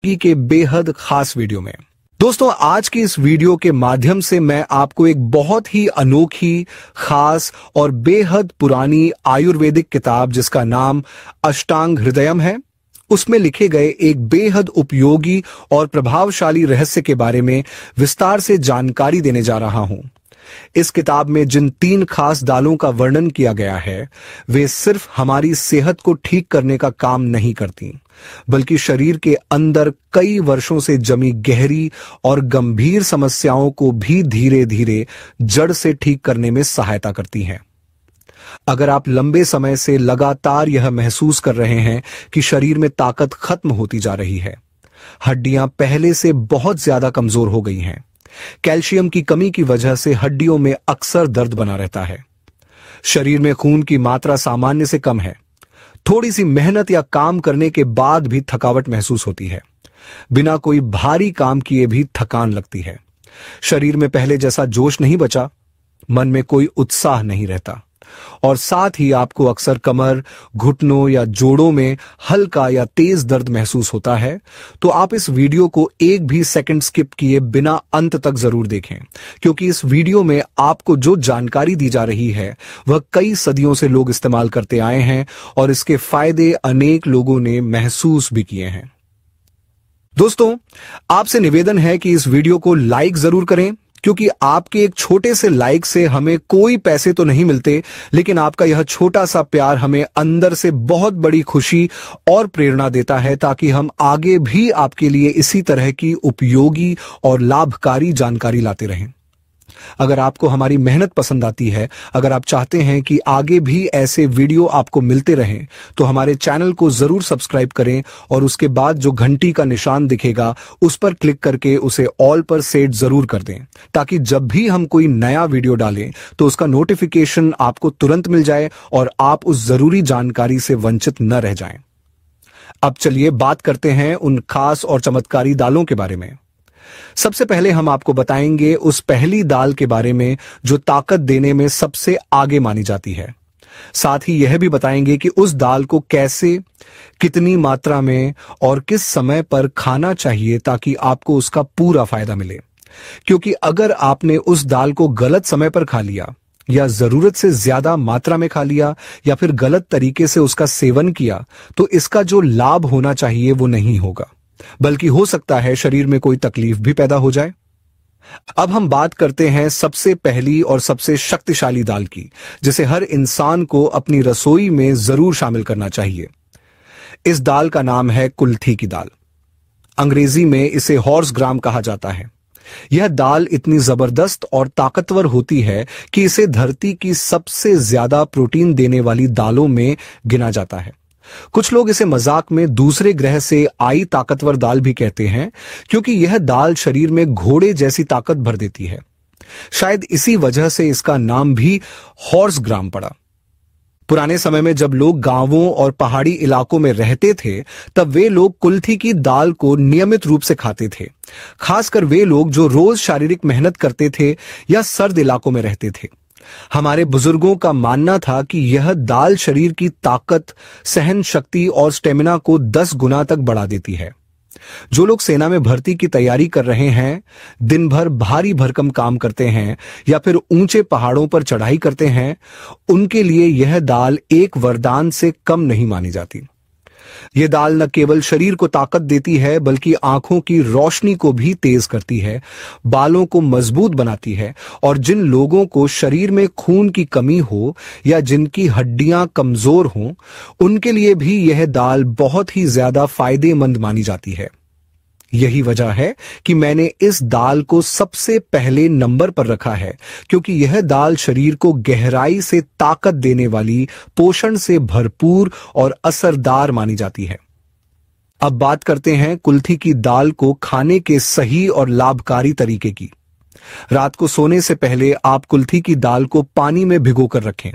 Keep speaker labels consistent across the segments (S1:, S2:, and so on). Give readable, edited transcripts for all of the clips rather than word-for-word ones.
S1: के बेहद खास वीडियो में। दोस्तों, आज की इस वीडियो के माध्यम से मैं आपको एक बहुत ही अनोखी, खास और बेहद पुरानी आयुर्वेदिक किताब जिसका नाम अष्टांग हृदयम है, उसमें लिखे गए एक बेहद उपयोगी और प्रभावशाली रहस्य के बारे में विस्तार से जानकारी देने जा रहा हूं। इस किताब में जिन 3 खास दालों का वर्णन किया गया है, वे सिर्फ हमारी सेहत को ठीक करने का काम नहीं करती, बल्कि शरीर के अंदर कई वर्षों से जमी गहरी और गंभीर समस्याओं को भी धीरे धीरे जड़ से ठीक करने में सहायता करती हैं। अगर आप लंबे समय से लगातार यह महसूस कर रहे हैं कि शरीर में ताकत खत्म होती जा रही है, हड्डियां पहले से बहुत ज्यादा कमजोर हो गई हैं, कैल्शियम की कमी की वजह से हड्डियों में अक्सर दर्द बना रहता है, शरीर में खून की मात्रा सामान्य से कम है, थोड़ी सी मेहनत या काम करने के बाद भी थकावट महसूस होती है, बिना कोई भारी काम किए भी थकान लगती है, शरीर में पहले जैसा जोश नहीं बचा, मन में कोई उत्साह नहीं रहता, और साथ ही आपको अक्सर कमर, घुटनों या जोड़ों में हल्का या तेज दर्द महसूस होता है, तो आप इस वीडियो को एक भी सेकंड स्किप किए बिना अंत तक जरूर देखें, क्योंकि इस वीडियो में आपको जो जानकारी दी जा रही है वह कई सदियों से लोग इस्तेमाल करते आए हैं और इसके फायदे अनेक लोगों ने महसूस भी किए हैं। दोस्तों, आपसे निवेदन है कि इस वीडियो को लाइक जरूर करें, क्योंकि आपके एक छोटे से लाइक से हमें कोई पैसे तो नहीं मिलते, लेकिन आपका यह छोटा सा प्यार हमें अंदर से बहुत बड़ी खुशी और प्रेरणा देता है, ताकि हम आगे भी आपके लिए इसी तरह की उपयोगी और लाभकारी जानकारी लाते रहें। अगर आपको हमारी मेहनत पसंद आती है, अगर आप चाहते हैं कि आगे भी ऐसे वीडियो आपको मिलते रहें, तो हमारे चैनल को जरूर सब्सक्राइब करें और उसके बाद जो घंटी का निशान दिखेगा उस पर क्लिक करके उसे ऑल पर सेट जरूर कर दें, ताकि जब भी हम कोई नया वीडियो डालें तो उसका नोटिफिकेशन आपको तुरंत मिल जाए और आप उस जरूरी जानकारी से वंचित न रह जाएं। अब चलिए बात करते हैं उन खास और चमत्कारी दालों के बारे में। सबसे पहले हम आपको बताएंगे उस पहली दाल के बारे में जो ताकत देने में सबसे आगे मानी जाती है। साथ ही यह भी बताएंगे कि उस दाल को कैसे, कितनी मात्रा में और किस समय पर खाना चाहिए ताकि आपको उसका पूरा फायदा मिले। क्योंकि अगर आपने उस दाल को गलत समय पर खा लिया, या जरूरत से ज्यादा मात्रा में खा लिया, या फिर गलत तरीके से उसका सेवन किया, तो इसका जो लाभ होना चाहिए वो नहीं होगा, बल्कि हो सकता है शरीर में कोई तकलीफ भी पैदा हो जाए। अब हम बात करते हैं सबसे पहली और सबसे शक्तिशाली दाल की, जिसे हर इंसान को अपनी रसोई में जरूर शामिल करना चाहिए। इस दाल का नाम है कुल्थी की दाल। अंग्रेजी में इसे हॉर्स ग्राम कहा जाता है। यह दाल इतनी जबरदस्त और ताकतवर होती है कि इसे धरती की सबसे ज्यादा प्रोटीन देने वाली दालों में गिना जाता है। कुछ लोग इसे मजाक में दूसरे ग्रह से आई ताकतवर दाल भी कहते हैं, क्योंकि यह दाल शरीर में घोड़े जैसी ताकत भर देती है। शायद इसी वजह से इसका नाम भी हॉर्स ग्राम पड़ा। पुराने समय में जब लोग गांवों और पहाड़ी इलाकों में रहते थे, तब वे लोग कुल्थी की दाल को नियमित रूप से खाते थे, खासकर वे लोग जो रोज शारीरिक मेहनत करते थे या सर्द इलाकों में रहते थे। हमारे बुजुर्गों का मानना था कि यह दाल शरीर की ताकत, सहन शक्ति और स्टेमिना को 10 गुना तक बढ़ा देती है। जो लोग सेना में भर्ती की तैयारी कर रहे हैं, दिन भर भारी भरकम काम करते हैं या फिर ऊंचे पहाड़ों पर चढ़ाई करते हैं, उनके लिए यह दाल एक वरदान से कम नहीं मानी जाती। यह दाल न केवल शरीर को ताकत देती है, बल्कि आंखों की रोशनी को भी तेज करती है, बालों को मजबूत बनाती है, और जिन लोगों को शरीर में खून की कमी हो या जिनकी हड्डियां कमजोर हों, उनके लिए भी यह दाल बहुत ही ज्यादा फायदेमंद मानी जाती है। यही वजह है कि मैंने इस दाल को सबसे पहले नंबर पर रखा है, क्योंकि यह दाल शरीर को गहराई से ताकत देने वाली, पोषण से भरपूर और असरदार मानी जाती है। अब बात करते हैं कुल्थी की दाल को खाने के सही और लाभकारी तरीके की। रात को सोने से पहले आप कुल्थी की दाल को पानी में भिगोकर रखें।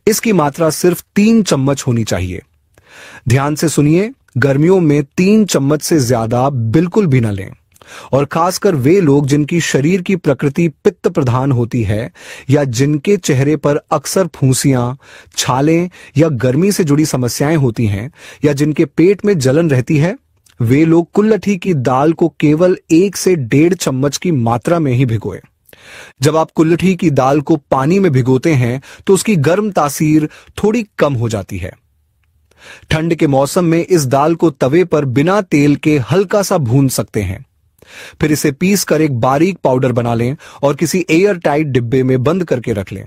S1: इसकी मात्रा सिर्फ 3 चम्मच होनी चाहिए। ध्यान से सुनिए, गर्मियों में 3 चम्मच से ज्यादा बिल्कुल भी न लें, और खासकर वे लोग जिनकी शरीर की प्रकृति पित्त प्रधान होती है, या जिनके चेहरे पर अक्सर फुंसियां, छाले या गर्मी से जुड़ी समस्याएं होती हैं, या जिनके पेट में जलन रहती है, वे लोग कुल्लठी की दाल को केवल 1 से 1.5 चम्मच की मात्रा में ही भिगोए। जब आप कुल्लठी की दाल को पानी में भिगोते हैं तो उसकी गर्म तासीर थोड़ी कम हो जाती है। ठंड के मौसम में इस दाल को तवे पर बिना तेल के हल्का सा भून सकते हैं। फिर इसे पीस कर एक बारीक पाउडर बना लें और किसी एयर टाइट डिब्बे में बंद करके रख लें।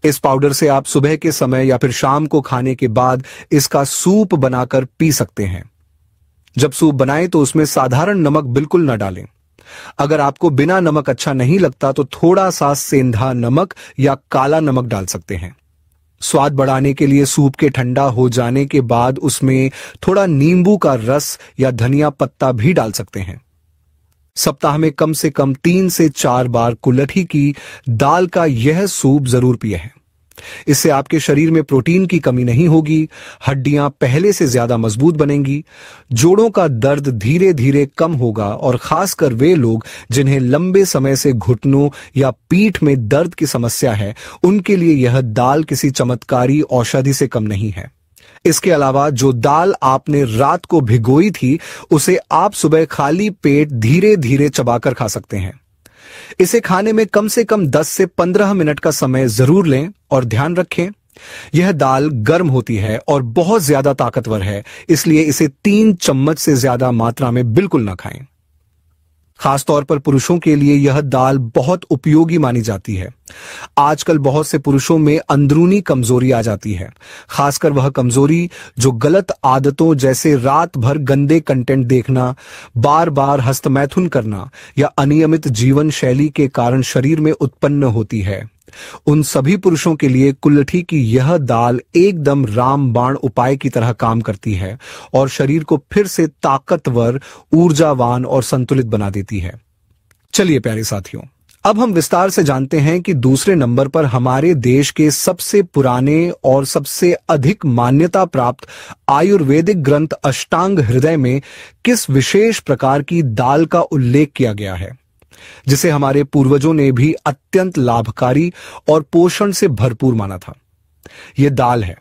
S1: इस पाउडर से आप सुबह के समय या फिर शाम को खाने के बाद इसका सूप बनाकर पी सकते हैं। जब सूप बनाएं तो उसमें साधारण नमक बिल्कुल न डालें। अगर आपको बिना नमक अच्छा नहीं लगता तो थोड़ा सा सेंधा नमक या काला नमक डाल सकते हैं। स्वाद बढ़ाने के लिए सूप के ठंडा हो जाने के बाद उसमें थोड़ा नींबू का रस या धनिया पत्ता भी डाल सकते हैं। सप्ताह में कम से कम 3 से 4 बार कुल्लठी की दाल का यह सूप जरूर पिए हैं। इससे आपके शरीर में प्रोटीन की कमी नहीं होगी, हड्डियां पहले से ज्यादा मजबूत बनेंगी, जोड़ों का दर्द धीरे धीरे कम होगा और खासकर वे लोग जिन्हें लंबे समय से घुटनों या पीठ में दर्द की समस्या है, उनके लिए यह दाल किसी चमत्कारी औषधि से कम नहीं है। इसके अलावा जो दाल आपने रात को भिगोई थी उसे आप सुबह खाली पेट धीरे धीरे चबाकर खा सकते हैं। इसे खाने में कम से कम 10 से 15 मिनट का समय जरूर लें और ध्यान रखें, यह दाल गर्म होती है और बहुत ज्यादा ताकतवर है, इसलिए इसे 3 चम्मच से ज्यादा मात्रा में बिल्कुल ना खाएं। खासतौर पर पुरुषों के लिए यह दाल बहुत उपयोगी मानी जाती है। आजकल बहुत से पुरुषों में अंदरूनी कमजोरी आ जाती है, खासकर वह कमजोरी जो गलत आदतों जैसे रात भर गंदे कंटेंट देखना, बार बार हस्तमैथुन करना या अनियमित जीवन शैली के कारण शरीर में उत्पन्न होती है। उन सभी पुरुषों के लिए कुल्लठी की यह दाल एकदम रामबाण उपाय की तरह काम करती है और शरीर को फिर से ताकतवर, ऊर्जावान और संतुलित बना देती है। चलिए प्यारे साथियों, अब हम विस्तार से जानते हैं कि दूसरे नंबर पर हमारे देश के सबसे पुराने और सबसे अधिक मान्यता प्राप्त आयुर्वेदिक ग्रंथ अष्टांग हृदय में किस विशेष प्रकार की दाल का उल्लेख किया गया है, जिसे हमारे पूर्वजों ने भी अत्यंत लाभकारी और पोषण से भरपूर माना था। यह दाल है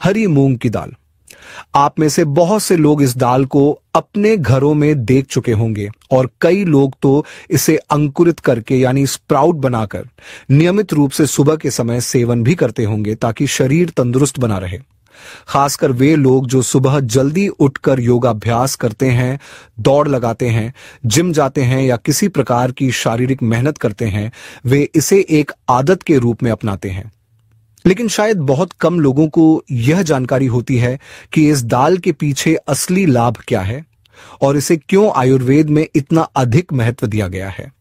S1: हरी मूंग की दाल। आप में से बहुत से लोग इस दाल को अपने घरों में देख चुके होंगे और कई लोग तो इसे अंकुरित करके यानी स्प्राउट बनाकर नियमित रूप से सुबह के समय सेवन भी करते होंगे ताकि शरीर तंदुरुस्त बना रहे। खासकर वे लोग जो सुबह जल्दी उठकर योगाभ्यास करते हैं, दौड़ लगाते हैं, जिम जाते हैं या किसी प्रकार की शारीरिक मेहनत करते हैं, वे इसे एक आदत के रूप में अपनाते हैं। लेकिन शायद बहुत कम लोगों को यह जानकारी होती है कि इस दाल के पीछे असली लाभ क्या है और इसे क्यों आयुर्वेद में इतना अधिक महत्व दिया गया है।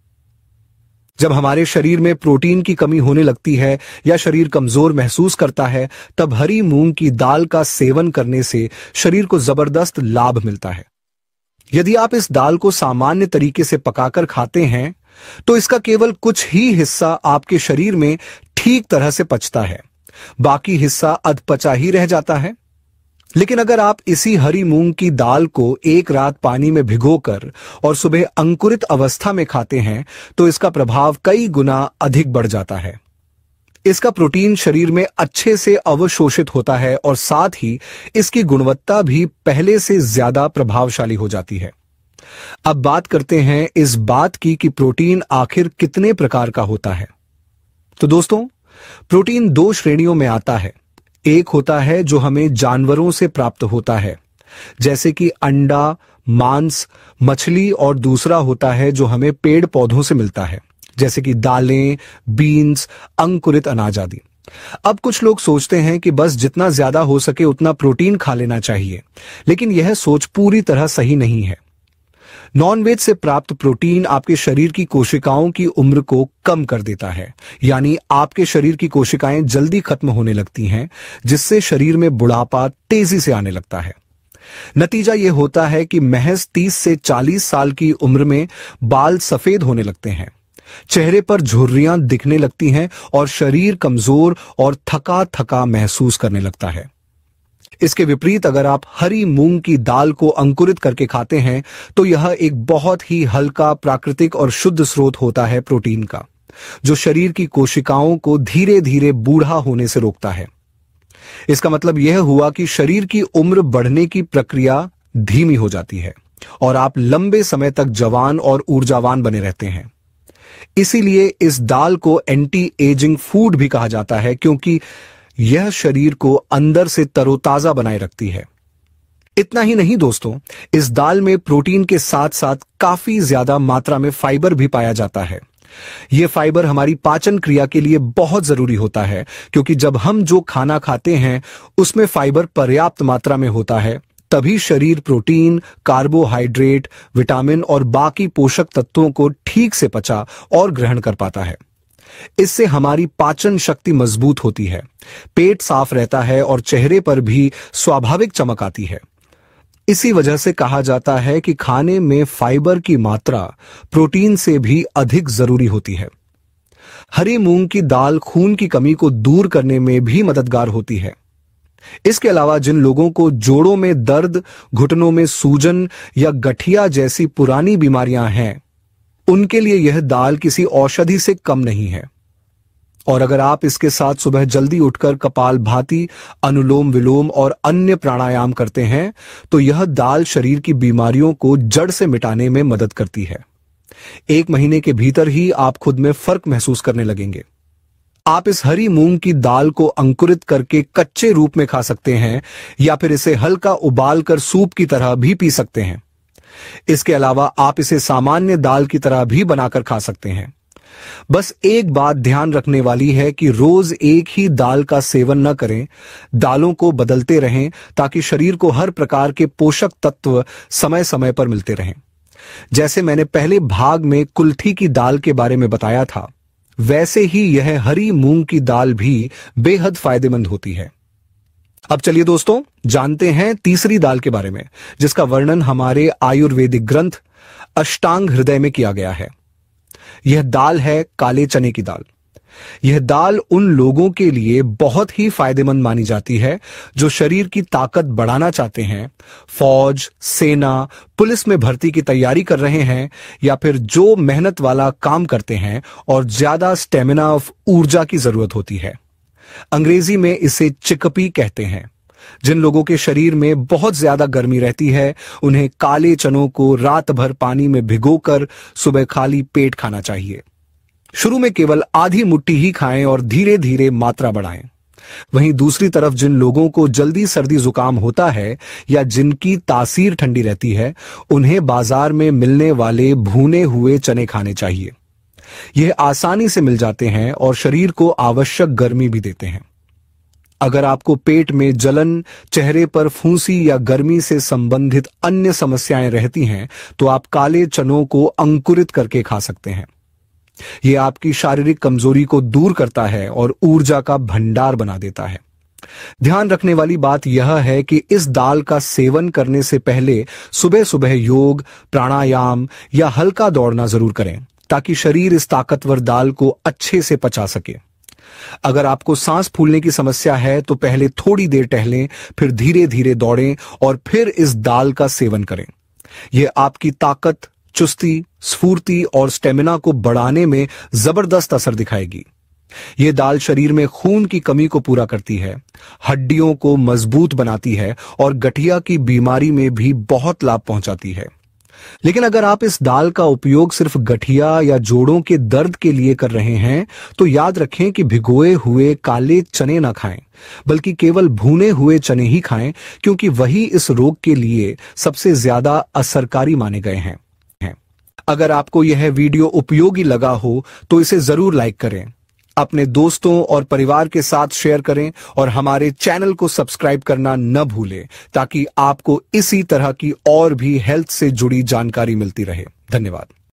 S1: जब हमारे शरीर में प्रोटीन की कमी होने लगती है या शरीर कमजोर महसूस करता है, तब हरी मूंग की दाल का सेवन करने से शरीर को जबरदस्त लाभ मिलता है। यदि आप इस दाल को सामान्य तरीके से पकाकर खाते हैं तो इसका केवल कुछ ही हिस्सा आपके शरीर में ठीक तरह से पचता है, बाकी हिस्सा अधपचा ही रह जाता है। लेकिन अगर आप इसी हरी मूंग की दाल को एक रात पानी में भिगोकर और सुबह अंकुरित अवस्था में खाते हैं तो इसका प्रभाव कई गुना अधिक बढ़ जाता है। इसका प्रोटीन शरीर में अच्छे से अवशोषित होता है और साथ ही इसकी गुणवत्ता भी पहले से ज्यादा प्रभावशाली हो जाती है। अब बात करते हैं इस बात की कि प्रोटीन आखिर कितने प्रकार का होता है। तो दोस्तों, प्रोटीन 2 श्रेणियों में आता है। एक होता है जो हमें जानवरों से प्राप्त होता है, जैसे कि अंडा, मांस, मछली, और दूसरा होता है जो हमें पेड़ पौधों से मिलता है, जैसे कि दालें, बीन्स, अंकुरित अनाज आदि। अब कुछ लोग सोचते हैं कि बस जितना ज्यादा हो सके उतना प्रोटीन खा लेना चाहिए, लेकिन यह सोच पूरी तरह सही नहीं है। नॉनवेज से प्राप्त प्रोटीन आपके शरीर की कोशिकाओं की उम्र को कम कर देता है, यानी आपके शरीर की कोशिकाएं जल्दी खत्म होने लगती हैं, जिससे शरीर में बुढ़ापा तेजी से आने लगता है। नतीजा यह होता है कि महज 30 से 40 साल की उम्र में बाल सफेद होने लगते हैं, चेहरे पर झुर्रियां दिखने लगती हैं और शरीर कमजोर और थका थका महसूस करने लगता है। इसके विपरीत अगर आप हरी मूंग की दाल को अंकुरित करके खाते हैं तो यह एक बहुत ही हल्का, प्राकृतिक और शुद्ध स्रोत होता है प्रोटीन का, जो शरीर की कोशिकाओं को धीरे धीरे बूढ़ा होने से रोकता है। इसका मतलब यह हुआ कि शरीर की उम्र बढ़ने की प्रक्रिया धीमी हो जाती है। और आप लंबे समय तक जवान और ऊर्जावान बने रहते हैं। इसीलिए इस दाल को एंटी एजिंग फूड भी कहा जाता है, क्योंकि यह शरीर को अंदर से तरोताजा बनाए रखती है। इतना ही नहीं दोस्तों, इस दाल में प्रोटीन के साथ साथ काफी ज्यादा मात्रा में फाइबर भी पाया जाता है। यह फाइबर हमारी पाचन क्रिया के लिए बहुत जरूरी होता है, क्योंकि जब हम जो खाना खाते हैं उसमें फाइबर पर्याप्त मात्रा में होता है, तभी शरीर प्रोटीन, कार्बोहाइड्रेट, विटामिन और बाकी पोषक तत्वों को ठीक से पचा और ग्रहण कर पाता है। इससे हमारी पाचन शक्ति मजबूत होती है, पेट साफ रहता है और चेहरे पर भी स्वाभाविक चमक आती है। इसी वजह से कहा जाता है कि खाने में फाइबर की मात्रा प्रोटीन से भी अधिक जरूरी होती है। हरी मूंग की दाल खून की कमी को दूर करने में भी मददगार होती है। इसके अलावा जिन लोगों को जोड़ों में दर्द, घुटनों में सूजन या गठिया जैसी पुरानी बीमारियां हैं, उनके लिए यह दाल किसी औषधि से कम नहीं है। और अगर आप इसके साथ सुबह जल्दी उठकर कपालभाति, अनुलोम विलोम और अन्य प्राणायाम करते हैं, तो यह दाल शरीर की बीमारियों को जड़ से मिटाने में मदद करती है। 1 महीने के भीतर ही आप खुद में फर्क महसूस करने लगेंगे। आप इस हरी मूंग की दाल को अंकुरित करके कच्चे रूप में खा सकते हैं, या फिर इसे हल्का उबाल कर सूप की तरह भी पी सकते हैं। इसके अलावा आप इसे सामान्य दाल की तरह भी बनाकर खा सकते हैं। बस एक बात ध्यान रखने वाली है कि रोज एक ही दाल का सेवन न करें, दालों को बदलते रहें, ताकि शरीर को हर प्रकार के पोषक तत्व समय समय पर मिलते रहें। जैसे मैंने पहले भाग में कुल्थी की दाल के बारे में बताया था, वैसे ही यह हरी मूंग की दाल भी बेहद फायदेमंद होती है। अब चलिए दोस्तों, जानते हैं तीसरी दाल के बारे में, जिसका वर्णन हमारे आयुर्वेदिक ग्रंथ अष्टांग हृदय में किया गया है। यह दाल है काले चने की दाल। यह दाल उन लोगों के लिए बहुत ही फायदेमंद मानी जाती है जो शरीर की ताकत बढ़ाना चाहते हैं, फौज, सेना, पुलिस में भर्ती की तैयारी कर रहे हैं, या फिर जो मेहनत वाला काम करते हैं और ज्यादा स्टेमिना ऑफ ऊर्जा की जरूरत होती है। अंग्रेजी में इसे चिकपी कहते हैं। जिन लोगों के शरीर में बहुत ज्यादा गर्मी रहती है, उन्हें काले चनों को रात भर पानी में भिगोकर सुबह खाली पेट खाना चाहिए। शुरू में केवल आधी मुट्ठी ही खाएं और धीरे धीरे मात्रा बढ़ाएं। वहीं दूसरी तरफ जिन लोगों को जल्दी सर्दी जुकाम होता है या जिनकी तासीर ठंडी रहती है, उन्हें बाजार में मिलने वाले भुने हुए चने खाने चाहिए। यह आसानी से मिल जाते हैं और शरीर को आवश्यक गर्मी भी देते हैं। अगर आपको पेट में जलन, चेहरे पर फुंसी या गर्मी से संबंधित अन्य समस्याएं रहती हैं, तो आप काले चनों को अंकुरित करके खा सकते हैं। यह आपकी शारीरिक कमजोरी को दूर करता है और ऊर्जा का भंडार बना देता है। ध्यान रखने वाली बात यह है कि इस दाल का सेवन करने से पहले सुबह सुबह योग, प्राणायाम या हल्का दौड़ना जरूर करें, ताकि शरीर इस ताकतवर दाल को अच्छे से पचा सके। अगर आपको सांस फूलने की समस्या है, तो पहले थोड़ी देर टहलें, फिर धीरे धीरे दौड़ें और फिर इस दाल का सेवन करें। यह आपकी ताकत, चुस्ती, स्फूर्ति और स्टेमिना को बढ़ाने में जबरदस्त असर दिखाएगी। यह दाल शरीर में खून की कमी को पूरा करती है, हड्डियों को मजबूत बनाती है और गठिया की बीमारी में भी बहुत लाभ पहुंचाती है। लेकिन अगर आप इस दाल का उपयोग सिर्फ गठिया या जोड़ों के दर्द के लिए कर रहे हैं, तो याद रखें कि भिगोए हुए काले चने ना खाएं, बल्कि केवल भुने हुए चने ही खाएं, क्योंकि वही इस रोग के लिए सबसे ज्यादा असरकारी माने गए हैं। अगर आपको यह वीडियो उपयोगी लगा हो तो इसे जरूर लाइक करें, अपने दोस्तों और परिवार के साथ शेयर करें और हमारे चैनल को सब्सक्राइब करना न भूलें, ताकि आपको इसी तरह की और भी हेल्थ से जुड़ी जानकारी मिलती रहे। धन्यवाद।